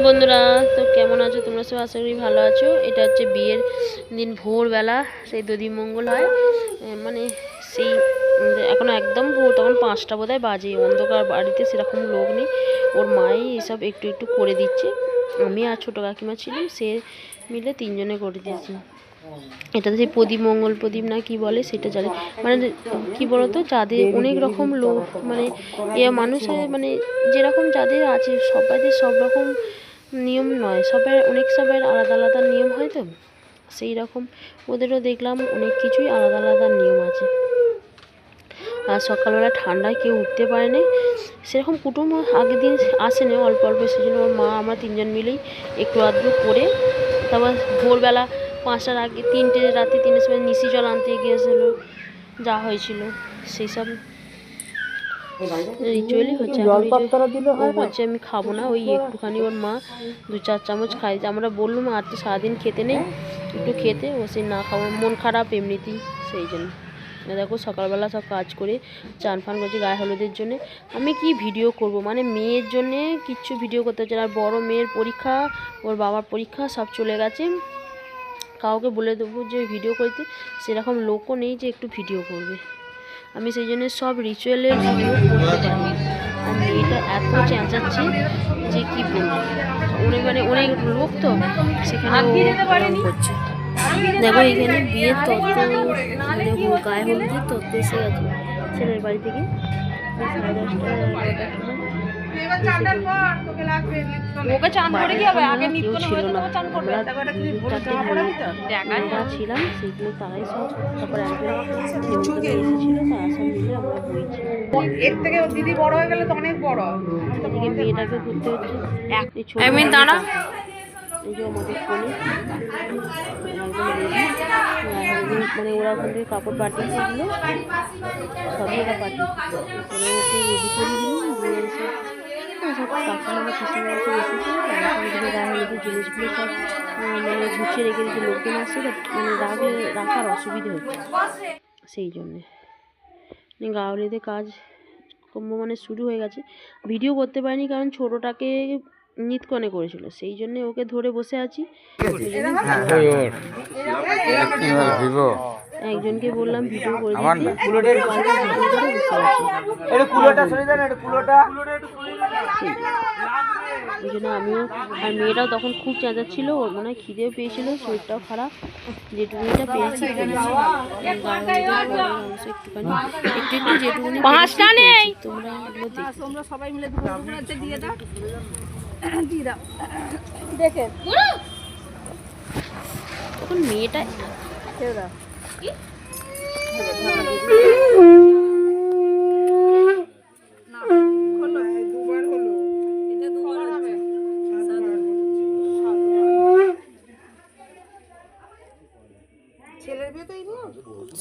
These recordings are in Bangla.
বন্ধুরা, তো কেমন আছো তোমরা? সব আশা করি ভালো আছো। এটা হচ্ছে বিয়ের দিন ভোরবেলা সেই দধিমঙ্গল হয়, মানে সেই এখনো একদম ভোর, তখন 5টা বোধহয় বাজে, অন্ধকার, বাড়িতে সেরকম লোক নেই। ওর মাই এসব একটু একটু করে দিচ্ছে, আমি আর ছোটো কাকিমা ছিলাম, সে মিলে 3জনে করে দিয়েছি। এটাতে সেই প্রদীপ, মঙ্গল প্রদীপ না কি বলে সেটা জ্বালে। মানে কি বলতো, যাদের অনেক রকম লোক, মানে মানুষের মানে যেরকম যাদের আছে, সবাইদের সব রকম নিয়ম নয়, সবার আলাদা আলাদা নিয়ম হয়। তো সেই রকম ওদেরও দেখলাম অনেক কিছুই আলাদা আলাদা নিয়ম আছে। আর সকালবেলা ঠান্ডায় কেউ উঠতে পারেনি, সেরকম কুটুম আগের দিন আসেনি, অল্প অল্প এসেছিলো। ওর মা আমরা 3জন মিলেই একটু আধটু করে, তারপর ভোরবেলা 5টার আগে, রাত্রি 3টের সময় নিশি জল আনতে গিয়েছিলো, যা হয়েছিল সেই সব রিচুয়ালই হচ্ছে। ও বলছে আমি খাবো না, ওই একটুখানি ওর মা 2-4 চামচ খাই। আমরা বললাম আর তো সারাদিন খেতে নেই, একটু খেতে, ও সে না খাবো, মন খারাপ এমনিতেই, সেই জন্য। দেখো সকালবেলা সব কাজ করে চান ফান করছি গায়ে হলুদের জন্য। আমি কি ভিডিও করব, মানে মেয়ের জন্যে কিচ্ছু ভিডিও করতে হচ্ছে না। আর বড়ো মেয়ের পরীক্ষা, ওর বাবার পরীক্ষা সব চলে গেছে। কাউকে বলে দেবো যে ভিডিও করতে, সেরকম লোকও নেই যে একটু ভিডিও করবে। আমি সেই জন্য সব রিচুয়ালের ভিডিও করতে পারি। আর মেয়েটা এত চেঁচাচ্ছে যে কি বলবো, অনেক লোক তো সেখানে করছে। দেখো এখানে বিয়ের তত্ত্ব, দেখো গায়ে হলুদের তত্ত্ব এসে গেছে ছেলের বাড়ি থেকে। 10:30-11টার সময় ওকে চান করে কি হবে, আগে কেউ ছিল না, আমরা 2-4 ছিলাম, সেগুলো তারাই সব, তারপরে এসেছিল, তারা সব মিলে আমরা বইছি। এর থেকে দিদি বড় হয়ে গেলে তো অনেক বড়। এদিকে মেয়েটাকে ঘুরতে হচ্ছে, এই যে আমাদের কোলে একদম রেডি, মানে ওরা ওখান থেকে কাপড় পাঠিয়েছিল, সবই ওরা পাঠিয়েছে, ওকে রেডি করে দিলাম। দিয়ে সব কাকিমারা শাশুড়িরা সব এসেছে, তারা সব গায়ে হলুদের জিনিসগুলো সব মানে গুছিয়ে রেখে দিয়েছে। লোকজন আসছে, মানে রাখার অসুবিধে হচ্ছে, সেই জন্যে গায়ে হলুদের কাজ মানে শুরু হয়ে গেছে। ভিডিও করতে পারিনি কারণ ছোটোটাকে নিতকনে করেছিল, সেই জন্য ওকে ধরে বসে আছি। একজনকে বললাম ভিডিও করে দিতে, ওই জন্য আমিও। আর মেয়েটাও তখন খুব চেঁচাচ্ছিল, ওর মনে হয় খিদেও পেয়েছিল, শরীরটাও খারাপ, যেটুকুনিটা পেয়েছি একটুখানি যেটুকুনি তোমরা সবাই মিলে দিয়ে দাও, দেখে তখন মেয়েটা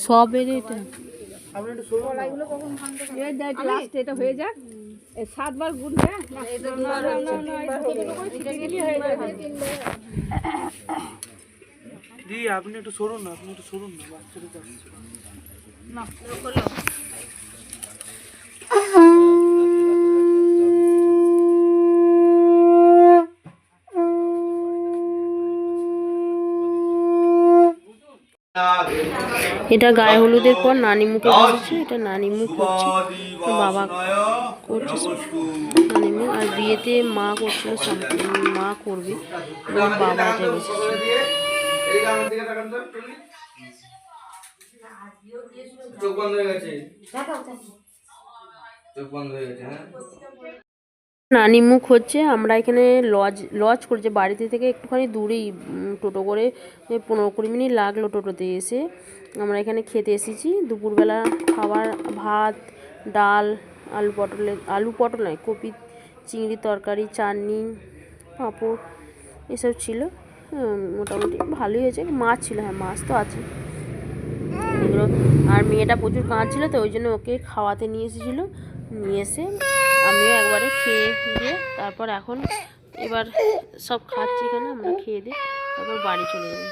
সব এটা এটা হয়ে যাক, 7বার গুনবে, আপনি একটু সরুন না, বাচ্চাটা না এটা গায়ে হলুদের পর নানি মুখে বসেছে, এটা নানি মুখ করছে, বাবা করছে নানি মুখ। আর বিয়েতে মা করছিল, মা করবে, এবং বাবা এটা বসেছে। নানি মুখ হচ্ছে। আমরা এখানে লজ করছে, বাড়িতে থেকে একটুখানি দূরেই, টোটো করে 15-20 মিনিট লাগলো টোটোতে এসে। আমরা এখানে খেতে এসেছি দুপুরবেলা খাবার, ভাত, ডাল, আলু পটল নয়, কপি চিংড়ি তরকারি, চাটনি, পাঁপড় এসব ছিল। মোটামুটি ভালোই হয়েছে। মাছ ছিল, হ্যাঁ মাছ তো আছে এগুলো। আর মেয়েটা প্রচুর কাঁদছিল, তো ওই জন্য ওকে খাওয়াতে নিয়ে এসেছিলো, নিয়ে এসে আমিও একবারে খেয়ে দিয়ে তারপর এখন এবার সব খাচ্ছি এখানে, আমরা খেয়ে দিই, তারপর বাড়ি চলে যাই।